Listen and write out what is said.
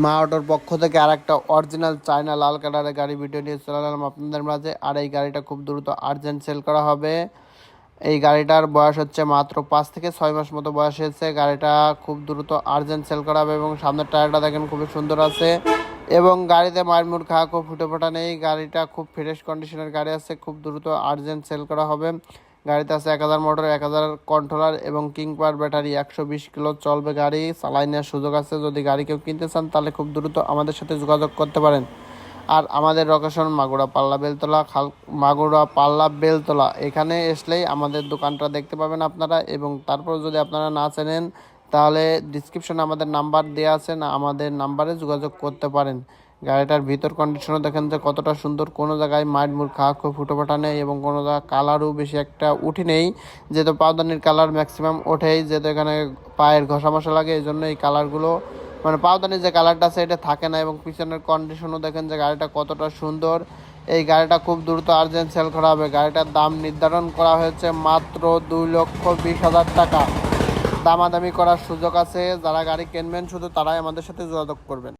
মা অটোর পক্ষ থেকে আর একটা অরিজিনাল চায়না লাল কালারের গাড়ি ভিডিও নিয়ে চলে এলাম আপনাদের মাঝে। আর এই গাড়িটা খুব দ্রুত আর্জেন্ট সেল করা হবে। এই গাড়িটার বয়স হচ্ছে মাত্র 5 থেকে 6 মাস মতো বয়স হয়েছে। গাড়িটা খুব দ্রুত আর্জেন্ট সেল করা হবে এবং সামনের টায়ারটা দেখেন খুবই সুন্দর আছে এবং গাড়িতে মারমুর খাওয়া খুব ফুটে ফোটা নেই। গাড়িটা খুব ফ্রেশ কন্ডিশনের গাড়ি আছে, খুব দ্রুত আর্জেন্ট সেল করা হবে। গাড়িতে আছে 1000 মোটর, 1000 কন্ট্রোলার এবং কিং পাওয়ার ব্যাটারি। 120 কিলো চলবে গাড়ি, চালাই নেওয়ার সুযোগ আছে। যদি গাড়ি কেউ কিনতে চান তাহলে খুব দ্রুত আমাদের সাথে যোগাযোগ করতে পারেন। আর আমাদের লোকেশন মাগুরা পাল্লা বেলতলা মাগুরা পাল্লা বেলতলা। এখানে আসলেই আমাদের দোকানটা দেখতে পাবেন আপনারা। এবং তারপর যদি আপনারা না চেনেন তাহলে ডিসক্রিপশনে আমাদের নাম্বার দেওয়া আছে, না আমাদের নাম্বারে যোগাযোগ করতে পারেন। গাড়িটার ভিতর কন্ডিশনও দেখেন যে কতটা সুন্দর, কোনো জায়গায় মাইট মুড় খাওয়া খুব ফুটো ফাটা নেই এবং কোনো জায়গায় কালারও বেশি একটা উঠে নেই। যেহেতু পাউদানির কালার ম্যাক্সিমাম ওঠেই, যেহেতু এখানে পায়ের ঘষা মশা লাগে, এই জন্য এই কালারগুলো মানে পাউদানির যে কালারটা আছে এটা থাকে না। এবং পিছনের কন্ডিশনও দেখেন যে গাড়িটা কতটা সুন্দর। এই গাড়িটা খুব দ্রুত আর্জেন্ট সেল করা হবে। গাড়িটার দাম নির্ধারণ করা হয়েছে মাত্র 2,20,000 টাকা। দামাদামি করার সুযোগ আছে। যারা গাড়ি কিনবেন শুধু তারাই আমাদের সাথে যোগাযোগ করবেন।